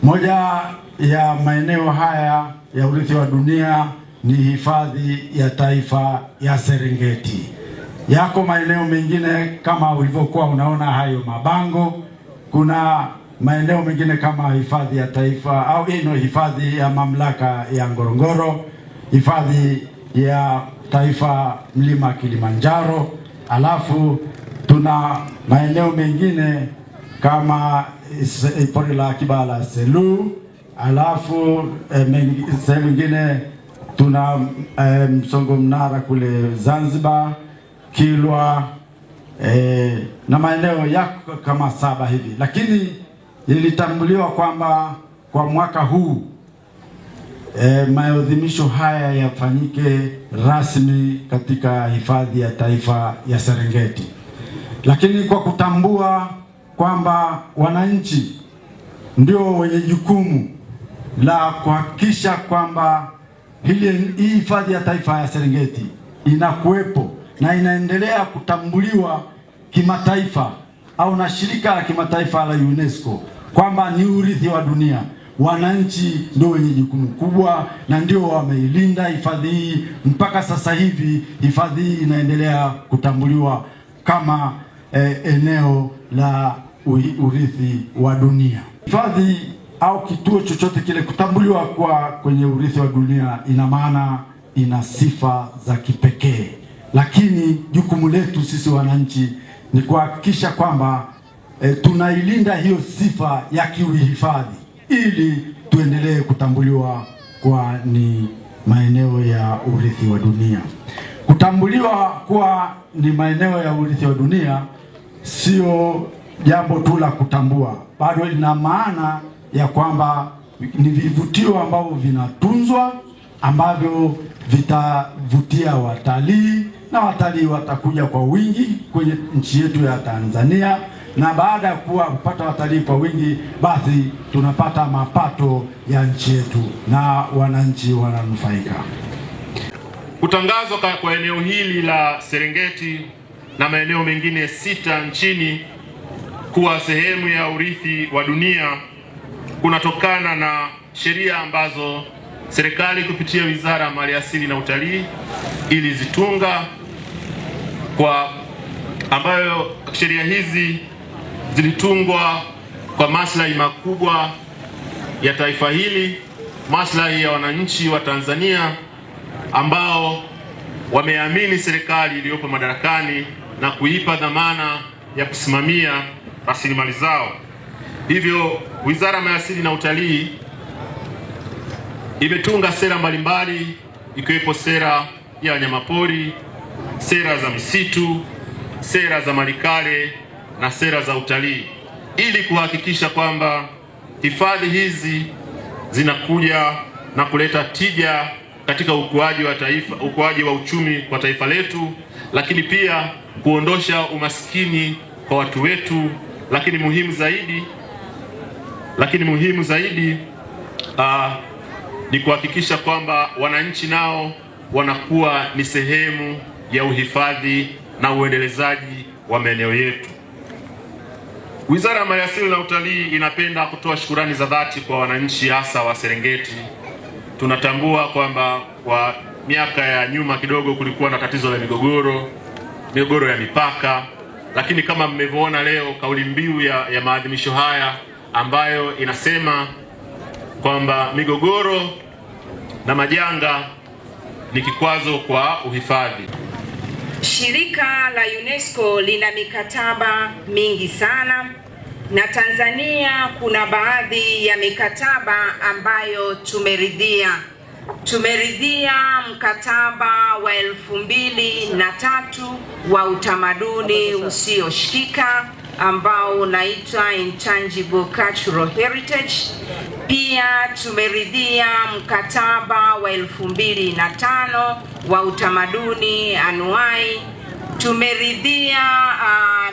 Moja ya maeneo haya ya urithi wa dunia ni hifadhi ya taifa ya Serengeti. Yako maeneo mengine kama ulivyokuwa unaona hayo mabango. Kuna maeneo mengine kama hifadhi ya taifa au hifadhi ya mamlaka ya Ngorongoro, hifadhi ya taifa mlima Kilimanjaro. Alafu tuna maeneo mengine kama pori la akiba la Selous. Alafu sehemu nyingine tuna Msongo Mnara kule Zanzibar, Kilwa, na maeneo yako kama 7 hivi. Lakini ilitambuliwa kwamba kwa mwaka huu maadhimisho haya yafanyike rasmi katika hifadhi ya taifa ya Serengeti. Lakini kwa kutambua kwamba wananchi ndio wenye jukumu la kuhakikisha kwamba hii hifadhi ya taifa ya Serengeti inakuwepo na inaendelea kutambuliwa kimataifa au na shirika la kimataifa la UNESCO kwamba ni urithi wa dunia. Wananchi ndio wenye jukumu kubwa na ndio wameilinda hifadhi hii. Mpaka sasa hivi hifadhi hii inaendelea kutambuliwa kama eneo la urithi wa dunia. Hifadhi au kituo chochote kile kutambuliwa kwenye urithi wa dunia ina maana ina sifa za kipekee. Lakini jukumu letu sisi wananchi ni kuhakikisha kwamba tunailinda hiyo sifa ya kiuhifadhi ili tuendelee kutambuliwa kwa ni maeneo ya urithi wa dunia. Kutambuliwa kuwa ni maeneo ya urithi wa dunia sio jambo tu la kutambua, bado lina maana ya kwamba ni vivutio ambavyo vinatunzwa, ambavyo vitavutia watalii, na watalii watakuja kwa wingi kwenye nchi yetu ya Tanzania, na baada ya kupata watalii kwa wingi, basi tunapata mapato ya nchi yetu na wananchi wananufaika. Kutangazwa kwa eneo hili la Serengeti na maeneo mengine 6 nchini kuwa sehemu ya urithi wa dunia kunatokana na sheria ambazo serikali kupitia Wizara ya Maliasili na Utalii ilizitunga, ambayo sheria hizi zilitungwa kwa maslahi makubwa ya taifa hili, maslahi ya wananchi wa Tanzania ambao wameamini serikali iliyopo madarakani na kuipa dhamana ya kusimamia rasilimali zao. Hivyo Wizara ya Maliasili na Utalii imetunga sera mbalimbali, ikiwepo sera ya wanyamapori, sera za misitu, sera za malikale na sera za utalii, ili kuhakikisha kwamba hifadhi hizi zinakuja na kuleta tija katika ukuaji wa uchumi kwa taifa letu, lakini pia kuondosha umaskini kwa watu wetu, lakini muhimu zaidi ni kuhakikisha kwamba wananchi nao wanakuwa ni sehemu ya uhifadhi na uendelezaji wa maeneo yetu. Wizara ya Maliasili na Utalii inapenda kutoa shukrani za dhati kwa wananchi hasa wa Serengeti. Tunatambua kwamba kwa miaka ya nyuma kidogo kulikuwa na tatizo la migogoro ya mipaka, lakini kama mmevyoona leo kauli mbiu ya maadhimisho haya ambayo inasema kwamba migogoro na majanga ni kikwazo kwa uhifadhi. Shirika la UNESCO lina mikataba mingi sana, na Tanzania kuna baadhi ya mikataba ambayo tumeridhia. Tumeridhia mkataba wa 2003 wa utamaduni usioshikika ambao unaitwa Intangible Cultural Heritage. Pia tumeridhia mkataba wa 2005 wa utamaduni anuai. Tumeridhia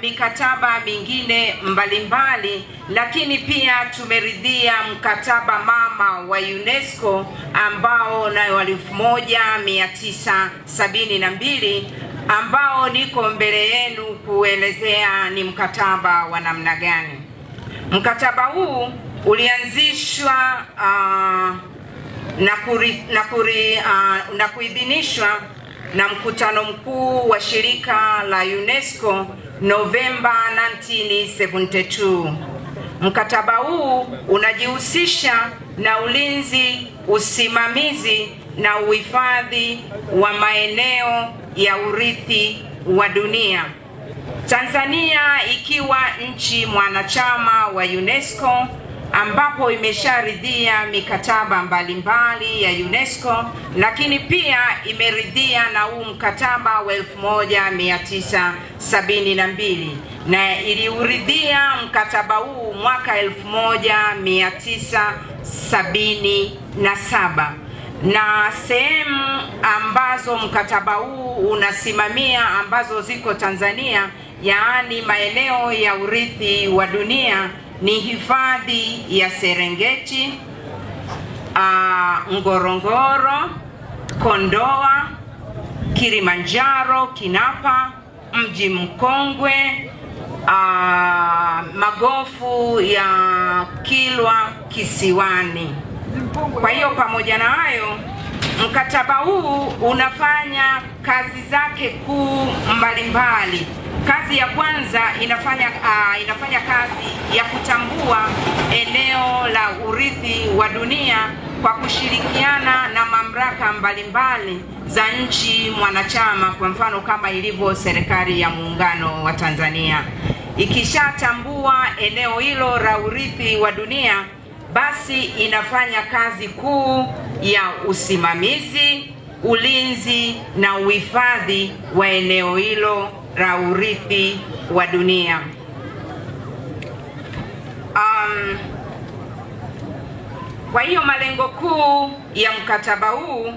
mikataba mingine mbalimbali, lakini pia tumeridhia mkataba mama wa UNESCO ambao na 1972 ambao niko mbele yenu kuelezea ni mkataba wa namna gani. Mkataba huu ulianzishwa na kuidhinishwa na mkutano mkuu wa shirika la UNESCO Novemba 1972. Mkataba huu unajihusisha na ulinzi, usimamizi na uhifadhi wa maeneo ya urithi wa dunia. Tanzania ikiwa nchi mwanachama wa UNESCO, ambapo imesharidhia mikataba mbalimbali ya UNESCO, lakini pia imeridhia na huu mkataba wa 1972 na iliuridhia mkataba huu mwaka 1977, na sehemu ambazo mkataba huu unasimamia ambazo ziko Tanzania, yaani maeneo ya urithi wa dunia, ni hifadhi ya Serengeti, Ngorongoro, Kondoa, Kilimanjaro, Kinapa, Mji Mkongwe, magofu ya Kilwa Kisiwani. Kwa hiyo pamoja na hayo, mkataba huu unafanya kazi zake kuu mbalimbali. Kazi ya kwanza inafanya kazi ya kutambua eneo la urithi wa dunia kwa kushirikiana na mamlaka mbalimbali za nchi mwanachama, kwa mfano kama ilivyo serikali ya Muungano wa Tanzania. Ikishatambua eneo hilo la urithi wa dunia, basi inafanya kazi kuu ya usimamizi, ulinzi na uhifadhi wa eneo hilo la urithi wa dunia. Kwa hiyo malengo kuu ya mkataba huu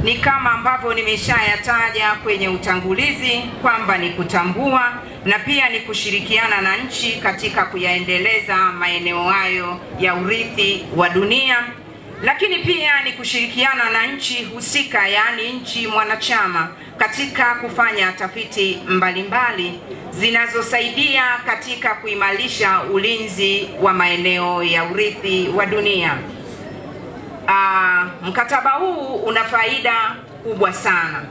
ni kama ambavyo nimeshayataja kwenye utangulizi, kwamba ni kutambua na pia ni kushirikiana na nchi katika kuyaendeleza maeneo hayo ya urithi wa dunia, lakini pia ni kushirikiana na nchi husika, yaani nchi mwanachama, katika kufanya tafiti mbalimbali zinazosaidia katika kuimarisha ulinzi wa maeneo ya urithi wa dunia. Mkataba huu una faida kubwa sana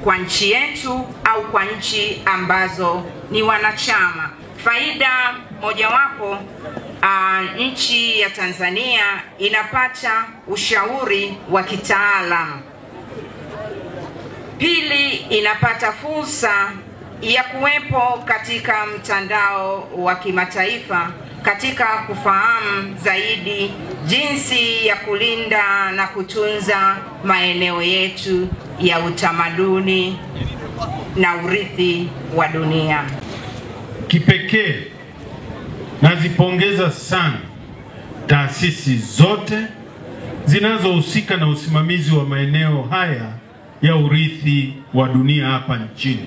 kwa nchi yetu au kwa nchi ambazo ni wanachama. Faida mojawapo, nchi ya Tanzania inapata ushauri wa kitaalamu. Pili, inapata fursa ya kuwepo katika mtandao wa kimataifa katika kufahamu zaidi jinsi ya kulinda na kutunza maeneo yetu ya utamaduni na urithi wa dunia. Kipekee nazipongeza sana taasisi zote zinazohusika na usimamizi wa maeneo haya ya urithi wa dunia hapa nchini.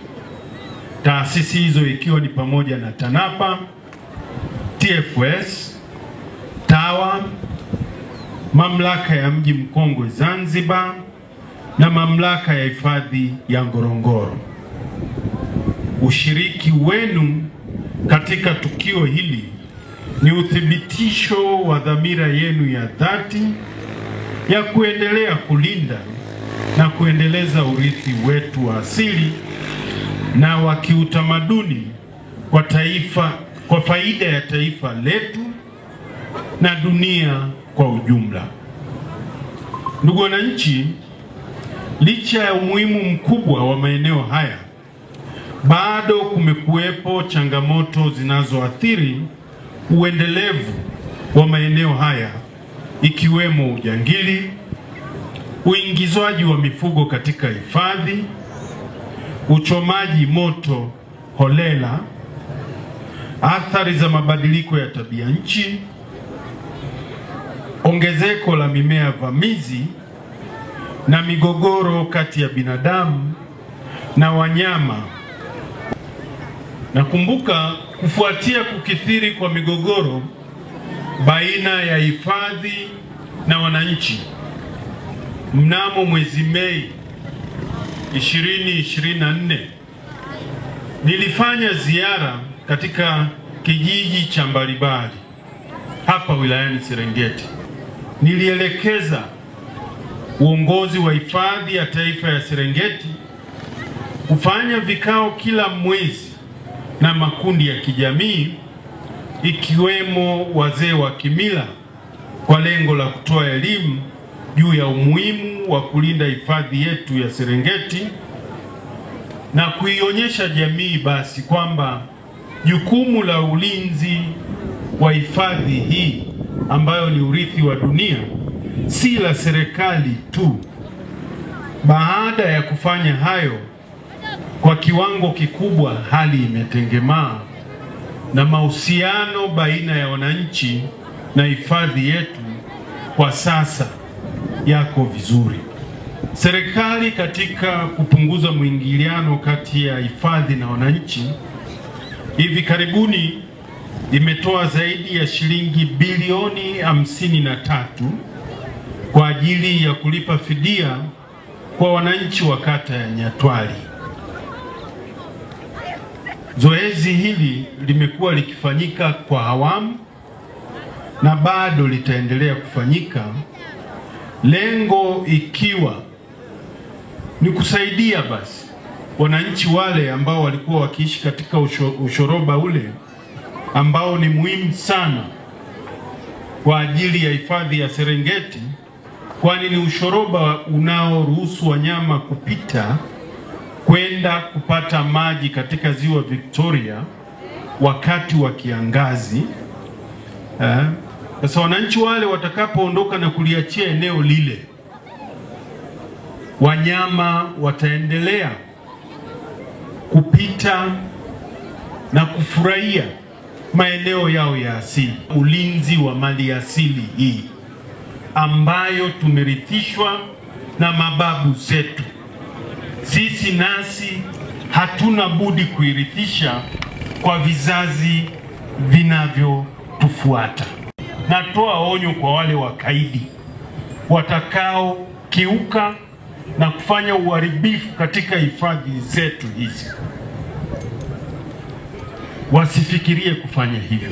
Taasisi hizo ikiwa ni pamoja na TANAPA, TFS, TAWA, Mamlaka ya Mji Mkongwe Zanzibar na Mamlaka ya Hifadhi ya Ngorongoro. Ushiriki wenu katika tukio hili ni uthibitisho wa dhamira yenu ya dhati ya kuendelea kulinda na kuendeleza urithi wetu wa asili na wa kiutamaduni kwa faida ya taifa letu na dunia kwa ujumla. Ndugu wananchi, licha ya umuhimu mkubwa wa maeneo haya, bado kumekuwepo changamoto zinazoathiri uendelevu wa maeneo haya, ikiwemo ujangili, uingizwaji wa mifugo katika hifadhi, uchomaji moto holela, athari za mabadiliko ya tabia nchi, ongezeko la mimea vamizi na migogoro kati ya binadamu na wanyama. Nakumbuka kufuatia kukithiri kwa migogoro baina ya hifadhi na wananchi, mnamo mwezi Mei 2024 nilifanya ziara katika kijiji cha Mbalibali hapa wilayani Serengeti. Nilielekeza uongozi wa hifadhi ya taifa ya Serengeti kufanya vikao kila mwezi na makundi ya kijamii ikiwemo wazee wa kimila kwa lengo la kutoa elimu juu ya umuhimu wa kulinda hifadhi yetu ya Serengeti na kuionyesha jamii basi kwamba jukumu la ulinzi wa hifadhi hii ambayo ni urithi wa dunia si la serikali tu. Baada ya kufanya hayo, kwa kiwango kikubwa hali imetengemaa na mahusiano baina ya wananchi na hifadhi yetu kwa sasa yako vizuri. Serikali katika kupunguza mwingiliano kati ya hifadhi na wananchi, hivi karibuni imetoa zaidi ya shilingi bilioni 53 kwa ajili ya kulipa fidia kwa wananchi wa kata ya Nyatwali. Zoezi hili limekuwa likifanyika kwa awamu na bado litaendelea kufanyika, lengo ikiwa ni kusaidia basi wananchi wale ambao walikuwa wakiishi katika ushoroba ule ambao ni muhimu sana kwa ajili ya hifadhi ya Serengeti, kwani ni ushoroba unaoruhusu wanyama kupita kwenda kupata maji katika ziwa Victoria wakati wa kiangazi. Sasa wananchi wale watakapoondoka na kuliachia eneo lile, wanyama wataendelea kupita na kufurahia maeneo yao ya asili. Ulinzi wa mali asili hii ambayo tumerithishwa na mababu zetu, sisi nasi hatuna budi kuirithisha kwa vizazi vinavyotufuata. Natoa onyo kwa wale wakaidi watakao kiuka na kufanya uharibifu katika hifadhi zetu hizi. Wasifikirie kufanya hivyo.